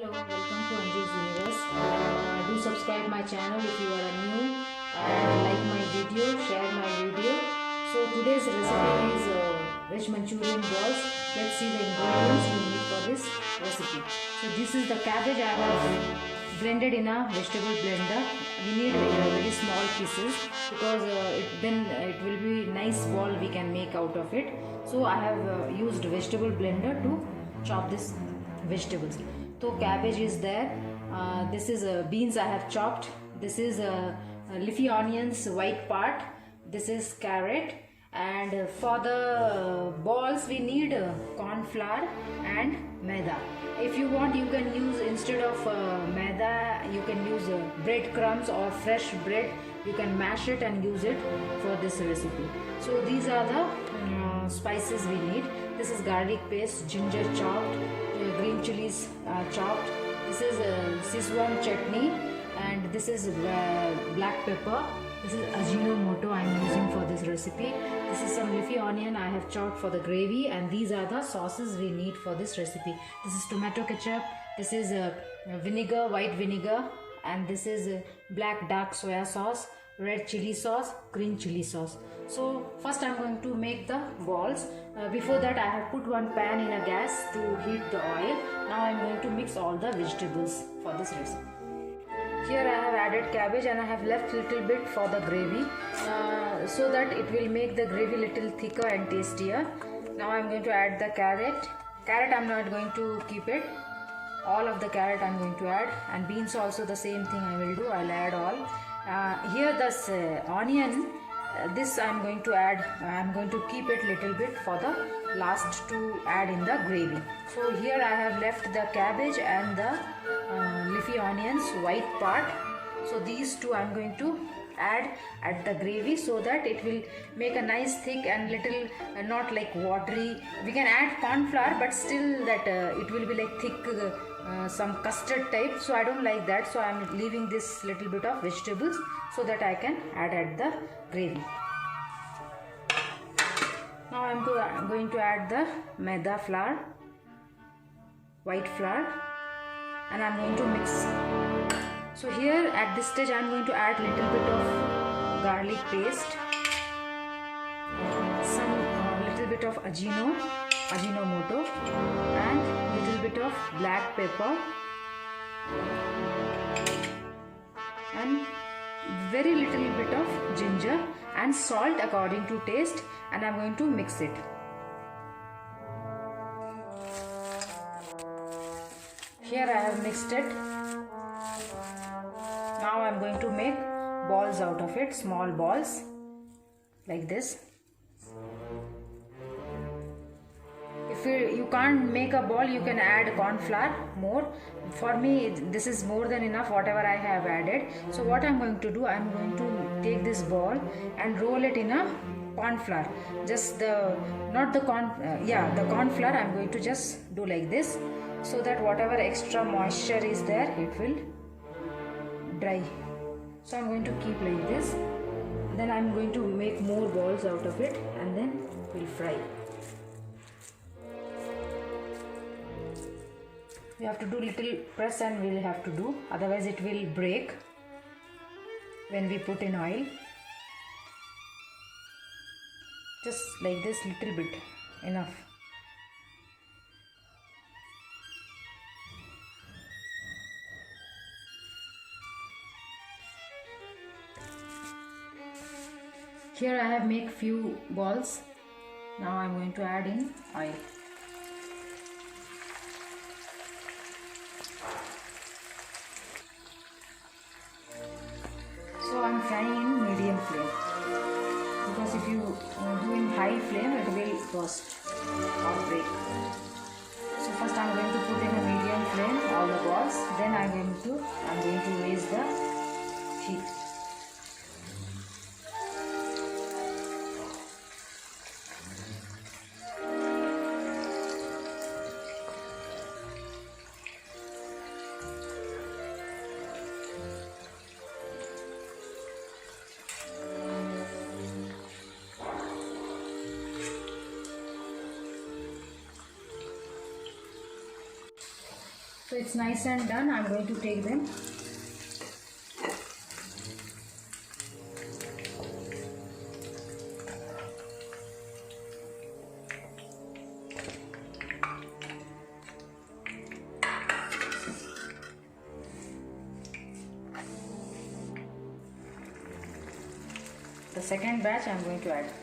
Hello, welcome to Anju's Universe. Do subscribe my channel if you are new and like my video, share my video. So today's recipe is veg Manchurian balls. Let's see the ingredients we need for this recipe. So this is the cabbage I have blended in a vegetable blender. We need very small pieces because then it will be nice ball we can make out of it. So I have used vegetable blender to chop this vegetables. So cabbage is there. This is beans I have chopped. This is leafy onions white part. This is carrot. And for the balls we need corn flour and maida. If you want, you can use, instead of maida, you can use bread crumbs or fresh bread. You can mash it and use it for this recipe. So these are the spices we need. This is garlic paste, ginger chopped, green chilies chopped. This is Szechuan chutney, and this is black pepper. This is Ajinomoto I am using for this recipe. This is some leafy onion I have chopped for the gravy, and these are the sauces we need for this recipe. This is tomato ketchup, this is vinegar, white vinegar, and this is black dark soya sauce, red chili sauce, green chili sauce. So first I am going to make the balls. Before that I have put one pan in a gas to heat the oil. Now I am going to mix all the vegetables for this recipe. Here I have added cabbage and I have left little bit for the gravy so that it will make the gravy little thicker and tastier. Now I am going to add the carrot. Carrot I am not going to keep it. All of the carrot I am going to add, and beans also the same thing I will do. I will add all. Here this onion, this I am going to add. I am going to keep it little bit for the last to add in the gravy. So here I have left the cabbage and the leafy onions white part. So these two I am going to add at the gravy so that it will make a nice thick and little not like watery. We can add corn flour, but still that it will be like thick, some custard type. So I don't like that. So I am leaving this little bit of vegetables so that I can add at the gravy. Now I am going to add the maida flour, white flour, and I am going to mix. So here at this stage I am going to add little bit of garlic paste, some little bit of Ajinomoto, and little bit of black pepper, and very little bit of ginger, and salt according to taste, and I am going to mix it. Here I have mixed it. Now I am going to make balls out of it, small balls like this. If you can't make a ball, you can add corn flour more. For me this is more than enough whatever I have added. So what I am going to do, I am going to take this ball and roll it in a corn flour. Just the corn flour I am going to just do like this, so that whatever extra moisture is there, it will dry. So I am going to keep like this. Then I am going to make more balls out of it, and then we'll fry. You have to do little press, and we'll have to do, otherwise it will break when we put in oil. Just like this, little bit, enough. Here I have made few balls. Now I am going to add in oil. So I am frying in medium flame, because if you do in high flame, it will burst or break. So first I am going to put in a medium flame all the balls. Then I am going to raise the heat. So it's nice and done. I'm going to take them. The second batch I'm going to add.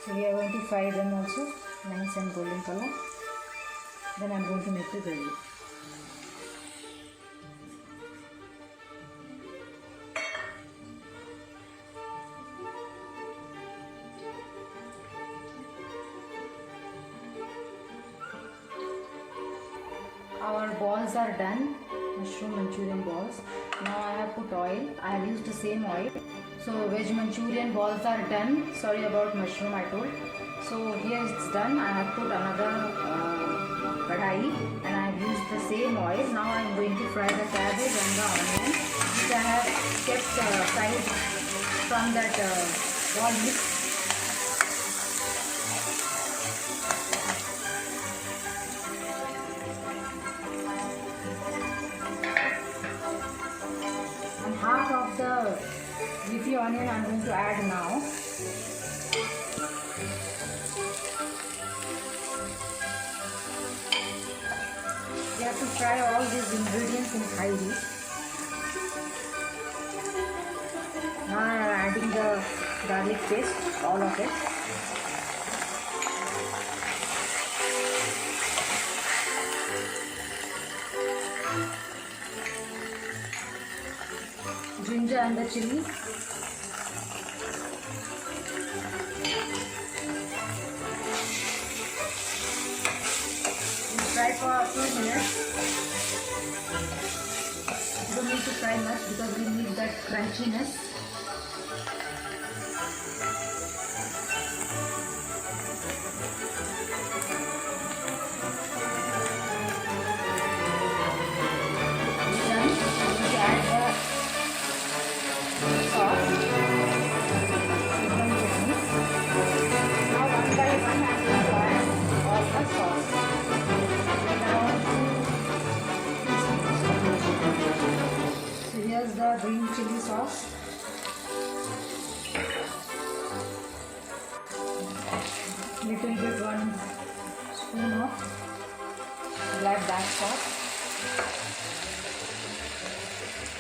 So we are going to fry them also, nice and golden color. Then I am going to make the gravy. Our balls are done, mushroom Manchurian balls. Now I have put oil. I have used the same oil. So veg Manchurian balls are done. Sorry about mushroom I told. So here it's done. I have put another kadai and I have used the same oil. Now I am going to fry the cabbage and the onion which I have kept fried from that ball mix. Half of the leafy onion I am going to add now. We have to fry all these ingredients in high heat. Now I am adding the garlic paste, all of it. Ginger and the chili. Fry for a few minutes. You don't need to fry much because we need that crunchiness. Here's the green chili sauce. Little bit 1 spoon of black sauce.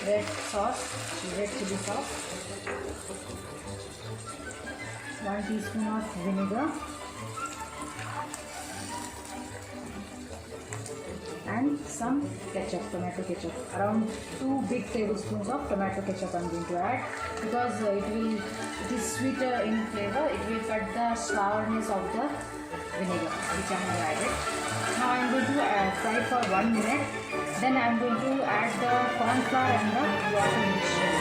Red chili sauce. 1 teaspoon of vinegar. And some ketchup, tomato ketchup. Around 2 big tablespoons of tomato ketchup I am going to add because it is sweeter in flavor. It will cut the sourness of the vinegar which I have added. Now I am going to fry for 1 minute. Then I am going to add the corn flour and the water mixture.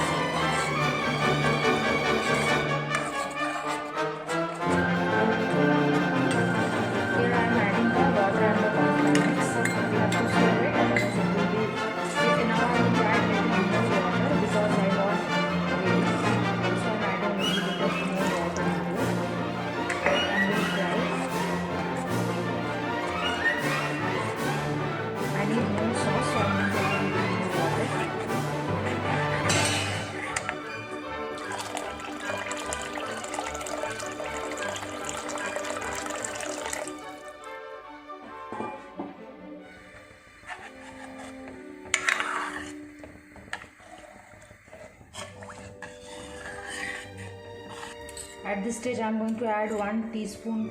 At this stage I am going to add 1 teaspoon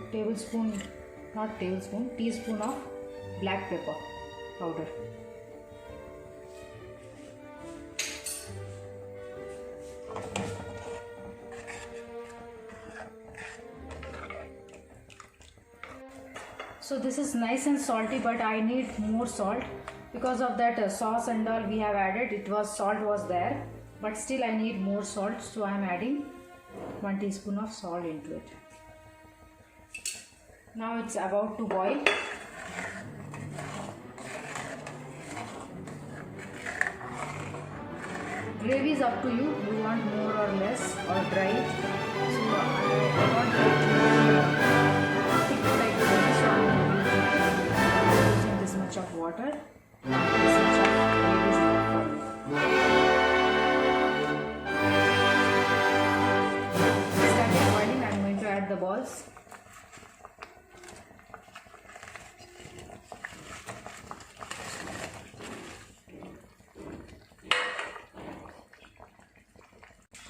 of black pepper powder. So this is nice and salty, but I need more salt because of that sauce and all we have added. Salt was there, but still I need more salt, so I am adding 1 teaspoon of salt into it. Now it's about to boil. Gravy is up to you. You want more or less or dry. So I want it thick like this, so I'm using this much of water. This much of gravy is now boiling. It started boiling. I'm going to add the balls.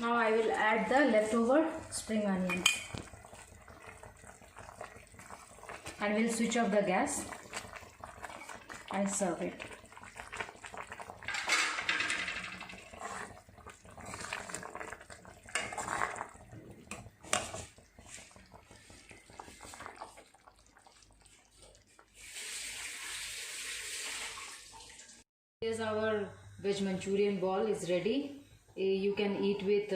Now I will add the leftover spring onions and we'll switch off the gas and serve it. Here's our veg Manchurian ball is ready. You can eat with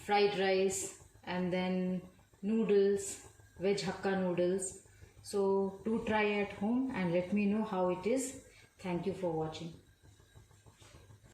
fried rice and then noodles, veg hakka noodles. So do try at home and let me know how it is. Thank you for watching.